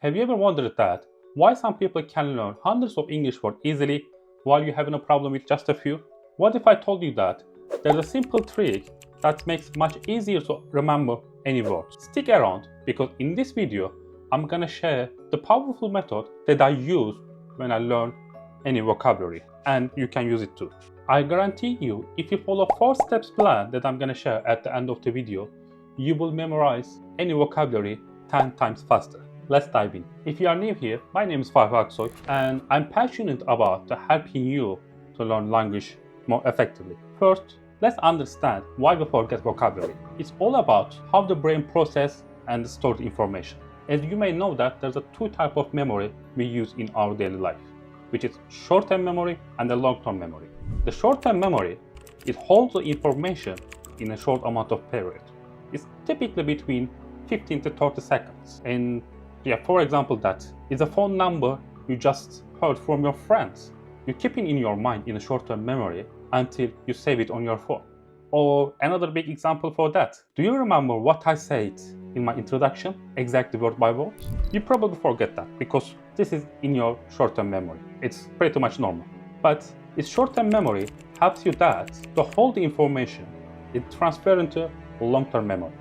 Have you ever wondered that why some people can learn hundreds of English words easily while you having a problem with just a few? What if I told you that there's a simple trick that makes it much easier to remember any words? Stick around because in this video I'm gonna share the powerful method that I use when I learn any vocabulary, and you can use it too. I guarantee you, if you follow 4 steps plan that I'm gonna share at the end of the video, you will memorize any vocabulary 10 times faster. Let's dive in. If you are new here, my name is Fatih Aksoy and I'm passionate about helping you to learn language more effectively. First, let's understand why we forget vocabulary. It's all about how the brain processes and stores information. As you may know that there's a 2 types of memory we use in our daily life, which is short-term memory and the long-term memory. The short-term memory, it holds the information in a short amount of period. It's typically between 15 to 30 seconds. And for example, that is a phone number you just heard from your friends. You keep it in your mind in a short-term memory until you save it on your phone. Or another big example for that. Do you remember what I said in my introduction, exactly word by word? You probably forget that because this is in your short-term memory. It's pretty much normal. But its short-term memory helps you that to hold the information, it transfers into long-term memory.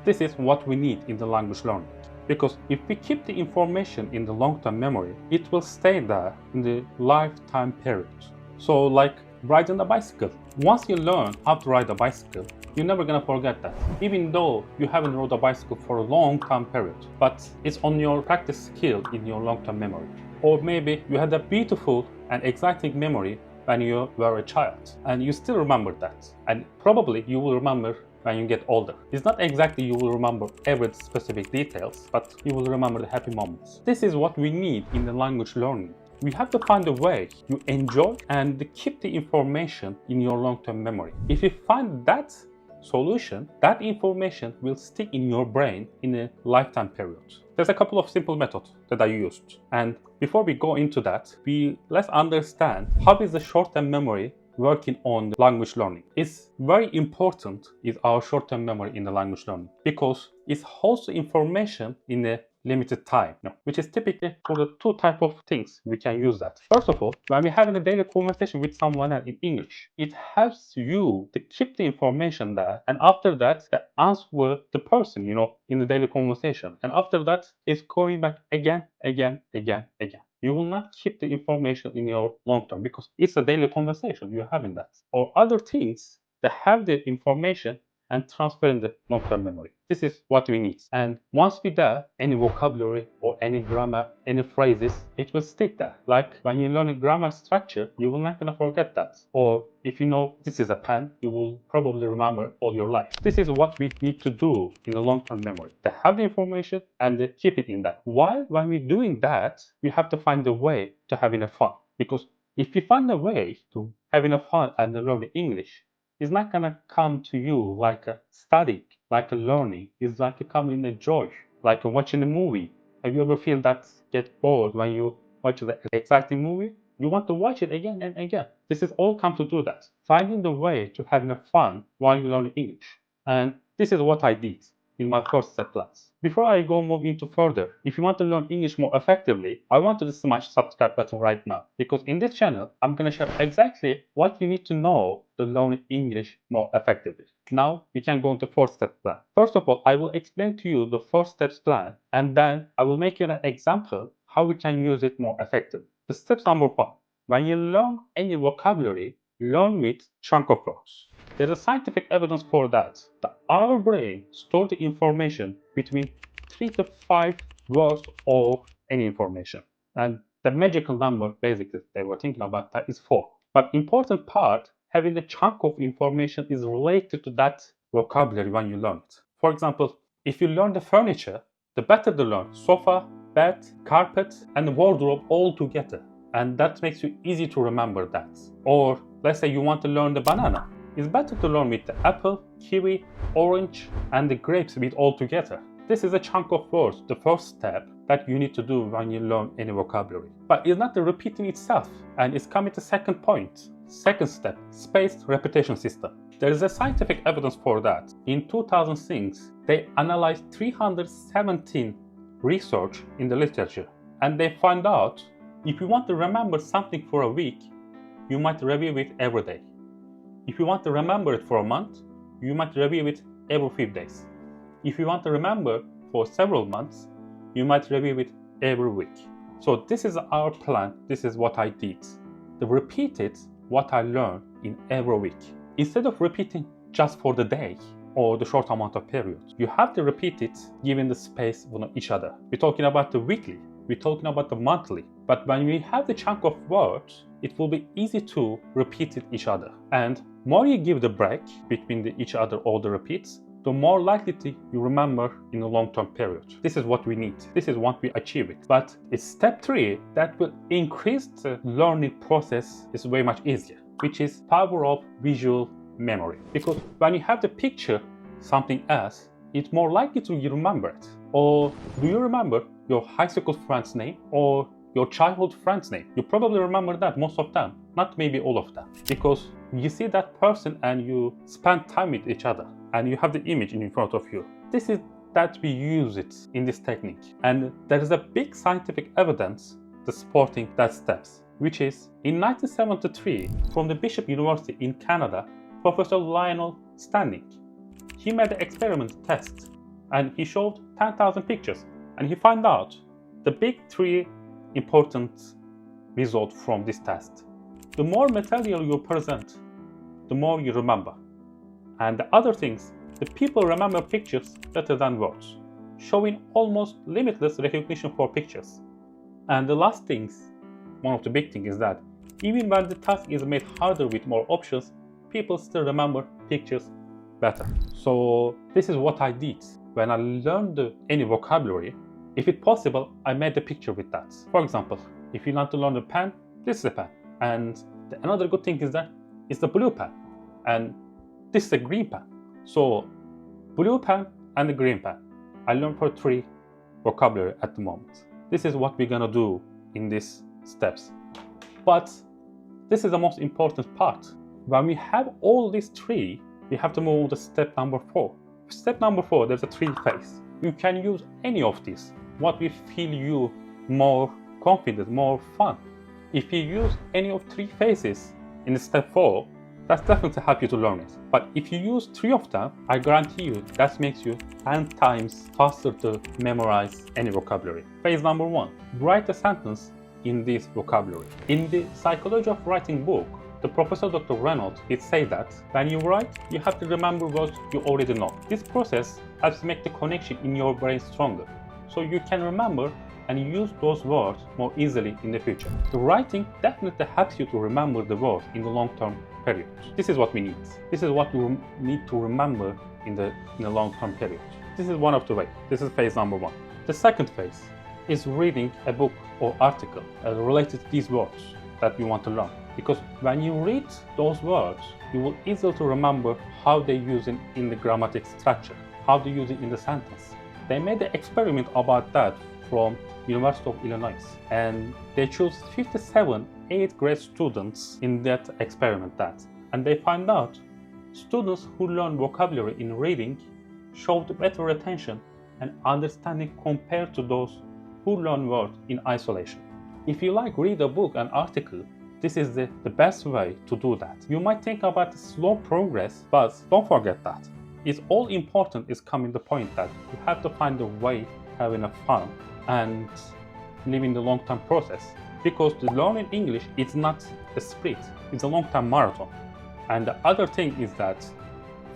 This is what we need in the language learning. Because if we keep the information in the long-term memory, it will stay there in the lifetime period. So like riding a bicycle. Once you learn how to ride a bicycle, you're never gonna forget that. Even though you haven't rode a bicycle for a long time period, but it's on your practice skill in your long-term memory. Or maybe you had a beautiful and exciting memory when you were a child and you still remember that. And probably you will remember when you get older. It's not exactly you will remember every specific details, but you will remember the happy moments. This is what we need in the language learning. We have to find a way you enjoy and keep the information in your long-term memory. If you find that solution, that information will stick in your brain in a lifetime period. There's a couple of simple methods that I used. And before we go into that, let's understand how is the short-term memory working on the language learning. It's very important is our short-term memory in the language learning because it holds the information in a limited time, which is typically for the 2 types of things we can use that. First of all, when we're having a daily conversation with someone else in English, it helps you to keep the information there, and after that, answer the person, in the daily conversation. And after that, it's going back again. You will not keep the information in your long term because it's a daily conversation you're having that. Or other things that have the information and transfer in the long-term memory. This is what we need. And once we do, any vocabulary or any grammar, any phrases, it will stick there. Like when you learn a grammar structure, you will not gonna forget that. Or if you know this is a pen, you will probably remember all your life. This is what we need to do in the long-term memory. To have the information and keep it in that. While when we're doing that, we have to find a way to having a fun. Because if you find a way to having a fun and learning English, it's not gonna come to you like a study, like a learning. It's like coming in a joy, like watching a movie. Have you ever feel that get bored when you watch the exciting movie? You want to watch it again and again. This is all come to do that. Finding the way to having a fun while you learn English. And this is what I did in my first set class. Before I move into further, if you want to learn English more effectively, I want you to smash subscribe button right now because in this channel, I'm going to share exactly what you need to know to learn English more effectively. Now we can go into 4-step plan. First of all, I will explain to you the 4 steps plan and then I will make you an example how we can use it more effectively. The steps number 1. When you learn any vocabulary, learn with chunk of words. There is scientific evidence for that. Our brain stores the information between 3 to 5 words of any information. And the magical number, basically, they were thinking about that is 4. But important part, having a chunk of information is related to that vocabulary when you learn it. For example, if you learn the furniture, the better to learn sofa, bed, carpet, and wardrobe all together. And that makes you easy to remember that. Or let's say you want to learn the banana. It's better to learn with the apple, kiwi, orange, and the grapes with all together. This is a chunk of words, the first step that you need to do when you learn any vocabulary. But it's not the repeating itself, and it's coming to second point. Second step, spaced repetition system. There is a scientific evidence for that. In 2006, they analyzed 317 research in the literature, and they find out if you want to remember something for a week, you might review it every day. If you want to remember it for a month, you might review it every few days. If you want to remember for several months, you might review it every week. So this is our plan. This is what I did. To repeat it, what I learned in every week. Instead of repeating just for the day or the short amount of period, you have to repeat it given the space on each other. We're talking about the weekly, we're talking about the monthly. But when we have the chunk of words, it will be easy to repeat it each other. And more you give the break between each other or the repeats, the more likely you remember in a long-term period. This is what we need. This is what we achieve it. But it's step 3 that will increase the learning process is way much easier, which is power of visual memory. Because when you have the picture, something else, it's more likely to remember it. Or do you remember your high school friend's name or your childhood friend's name? You probably remember that, most of them, not maybe all of them. Because you see that person and you spend time with each other and you have the image in front of you. This is that we use it in this technique. And there is a big scientific evidence to supporting that steps, which is in 1973 from the Bishop University in Canada, Professor Lionel Standing. He made the experiment test and he showed 10,000 pictures and he found out the big 3 important results from this test. The more material you present, the more you remember. And the other things, the people remember pictures better than words, showing almost limitless recognition for pictures. And the last things, one of the big things is that even when the task is made harder with more options, people still remember pictures better. So this is what I did. When I learned any vocabulary, if it's possible, I made a picture with that. For example, if you want to learn a pen, this is a pen. And another good thing is that it's the blue pen. And this is a green pen. So blue pen and the green pen. I learned for 3 vocabulary at the moment. This is what we're gonna do in these steps. But this is the most important part. When we have all these 3, we have to move on to step number 4. Step number 4, there's a 3 phase. You can use any of these. What will feel you more confident, more fun. If you use any of 3 phases in step 4, that's definitely help you to learn it. But if you use 3 of them, I guarantee you that makes you 10 times faster to memorize any vocabulary. Phase number 1, write a sentence in this vocabulary. In the Psychology of Writing book, the Professor Dr. Reynolds, he said that when you write, you have to remember what you already know. This process helps make the connection in your brain stronger, so you can remember and use those words more easily in the future. The writing definitely helps you to remember the words in the long-term period. This is what we need. This is what you need to remember in the long-term period. This is one of the ways. This is phase number 1. The second phase is reading a book or article related to these words that you want to learn. Because when you read those words, you will easily remember how they use it in the grammatic structure, how they use it in the sentence. They made the experiment about that from University of Illinois, and they chose 57 8th grade students in that experiment and they found out students who learn vocabulary in reading showed better retention and understanding compared to those who learn words in isolation. If you like read a book and article, this is the best way to do that. You might think about slow progress, but don't forget that. It's all important is coming the point that you have to find a way having a fun and living the long-term process. Because the learning English is not a sprint, it's a long-term marathon. And the other thing is that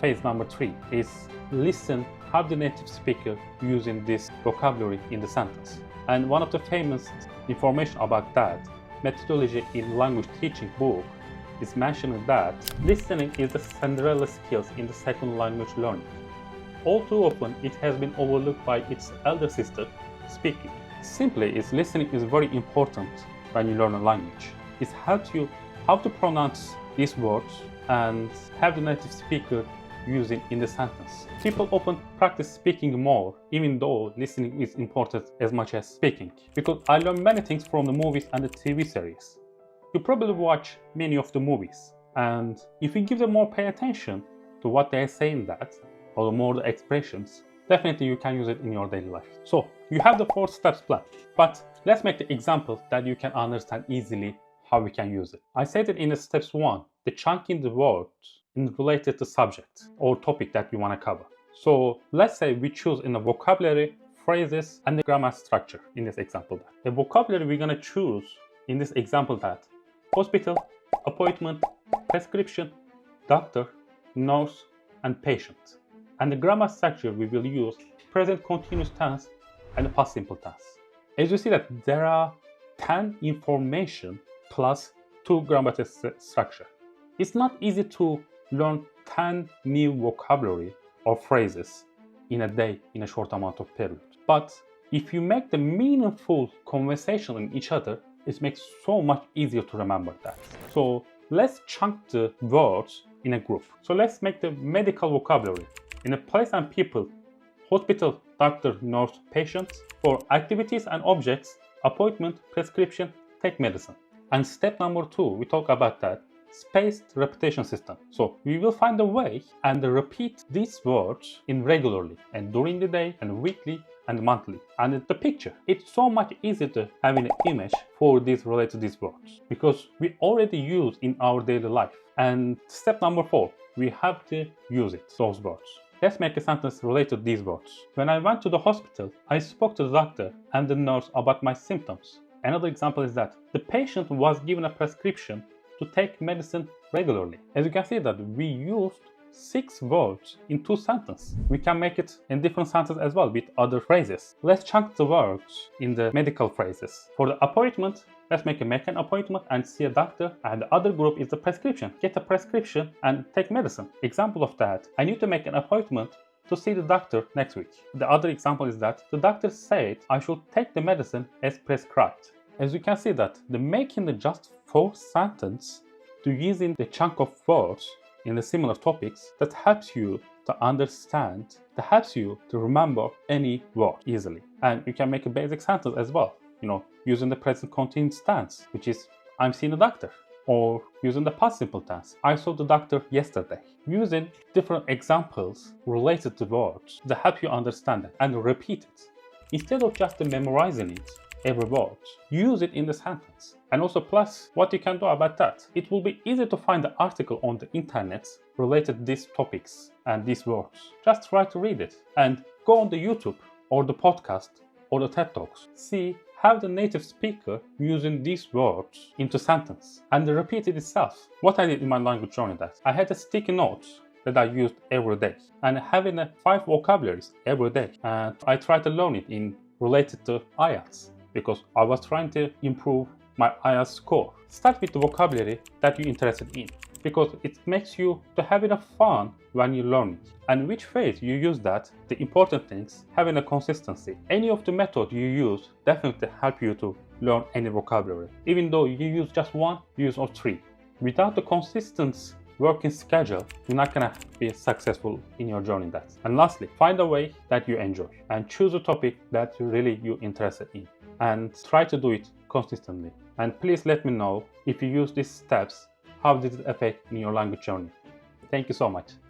phase number 3 is listen how the native speaker using this vocabulary in the sentence. And one of the famous information about that methodology in language teaching book is mentioning that listening is the Cinderella skills in the second language learning. All too often it has been overlooked by its elder sister, speaking. Simply, listening is very important when you learn a language. It helps you how to pronounce these words and have the native speaker using in the sentence. People often practice speaking more, even though listening is important as much as speaking. Because I learned many things from the movies and the TV series. You probably watch many of the movies, and if you give them more pay attention to what they are saying that, or more the expressions, definitely you can use it in your daily life. So you have the 4 steps plan, but let's make the example that you can understand easily how we can use it. I said it in the steps 1, the chunking the words in related to subject or topic that you want to cover. So let's say we choose in the vocabulary, phrases, and the grammar structure in this example. The vocabulary we're going to choose in this example that hospital, appointment, prescription, doctor, nurse, and patient. And the grammar structure we will use present continuous tense and the past simple tense. As you see that there are 10 information plus 2 grammatical structure. It's not easy to learn 10 new vocabulary or phrases in a day in a short amount of period. But if you make the meaningful conversation in each other, it makes so much easier to remember that. So let's chunk the words in a group. So let's make the medical vocabulary in a place and people, hospital, doctor, nurse, patient, for activities and objects, appointment, prescription, take medicine. And step number 2, we talk about that, spaced repetition system. So we will find a way and repeat these words in regularly and during the day and weekly and monthly. And the picture, it's so much easier to have an image for these related to these words because we already use in our daily life. And step number 4, we have to use it, those words. Let's make a sentence related to these words. When I went to the hospital, I spoke to the doctor and the nurse about my symptoms. Another example is that the patient was given a prescription to take medicine regularly. As you can see that we used 6 words in 2 sentences. We can make it in different sentences as well with other phrases. Let's chunk the words in the medical phrases. For the appointment, let's make an appointment and see a doctor, and the other group is the prescription. Get a prescription and take medicine. Example of that, I need to make an appointment to see the doctor next week. The other example is that the doctor said I should take the medicine as prescribed. As you can see that the making the just 4 sentence to using the chunk of words in the similar topics that helps you to understand, that helps you to remember any word easily. And you can make a basic sentence as well, using the present continuous tense, which is I'm seeing a doctor, or using the past simple tense, I saw the doctor yesterday. Using different examples related to words that help you understand it and repeat it. Instead of just memorizing it, every word, use it in the sentence. And also plus, what you can do about that, it will be easy to find the article on the internet related to these topics and these words. Just try to read it and go on the YouTube or the podcast or the TED Talks. See how the native speaker using these words into sentence and repeat it itself. What I did in my language journey that I had a sticky notes that I used every day and having 5 vocabularies every day, and I tried to learn it in related to IELTS because I was trying to improve my IELTS score. Start with the vocabulary that you're interested in because it makes you to have enough fun when you learn it. And which phrase you use that, the important things, having a consistency. Any of the method you use definitely help you to learn any vocabulary. Even though you use just 1, use or 3. Without the consistent working schedule, you're not gonna be successful in your journey. And lastly, find a way that you enjoy and choose a topic that you're interested in and try to do it consistently. And please let me know if you use these steps, how did it affect in your language journey. Thank you so much.